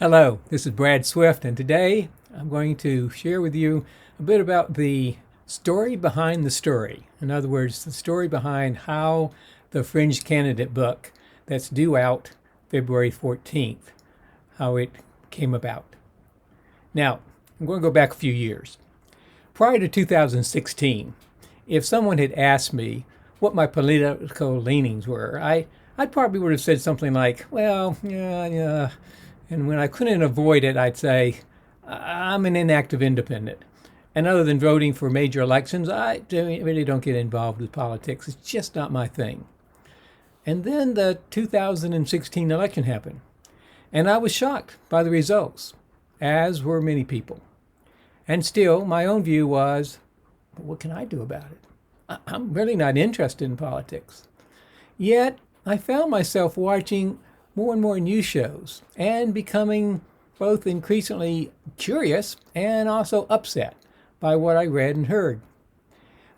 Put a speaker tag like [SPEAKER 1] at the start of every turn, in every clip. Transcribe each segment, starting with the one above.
[SPEAKER 1] Hello, this is Brad Swift, and today I'm going to share with you a bit about the story behind the story. In other words, the story behind how the Fringe candidate book that's due out February 14th, how it came about. Now, I'm going to go back a few years. Prior to 2016, if someone had asked me what my political leanings were, I probably would have said something like, well, yeah. And when I couldn't avoid it, I'd say, I'm an inactive independent. And other than voting for major elections, I really don't get involved with politics. It's just not my thing. And then the 2016 election happened. And I was shocked by the results, as were many people. And still, my own view was, what can I do about it? I'm really not interested in politics. Yet, I found myself watching more and more news shows and becoming both increasingly curious and also upset by what I read and heard.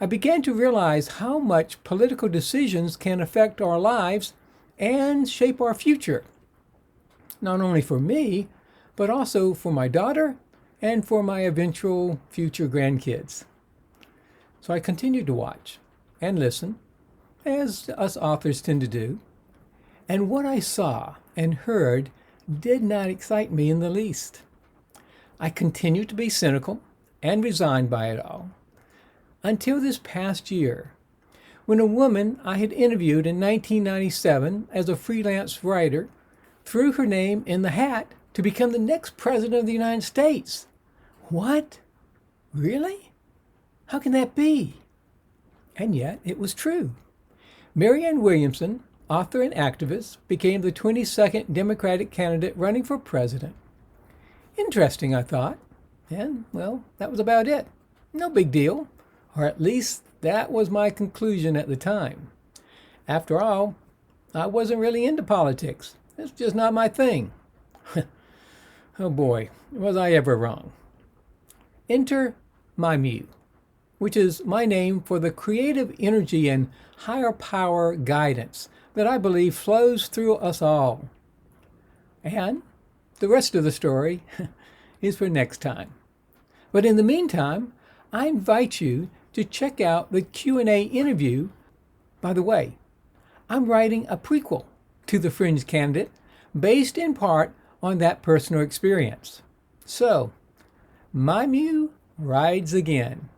[SPEAKER 1] I began to realize how much political decisions can affect our lives and shape our future, not only for me, but also for my daughter and for my eventual future grandkids. So I continued to watch and listen, as us authors tend to do. And what I saw and heard did not excite me in the least. I continued to be cynical and resigned by it all until this past year, when a woman I had interviewed in 1997 as a freelance writer threw her name in the hat to become the next president of the United States. What? Really? How can that be? And yet it was true. Marianne Williamson, author and activist, became the 22nd Democratic candidate running for president. Interesting, I thought. And, well, that was about it. No big deal. Or at least that was my conclusion at the time. After all, I wasn't really into politics. It's just not my thing. Oh boy, was I ever wrong. Enter my Mew, which is my name for the creative energy and higher power guidance that I believe flows through us all. And the rest of the story is for next time. But in the meantime, I invite you to check out the Q&A interview. By the way, I'm writing a prequel to the Fringe candidate based in part on that personal experience. So, my Mew rides again.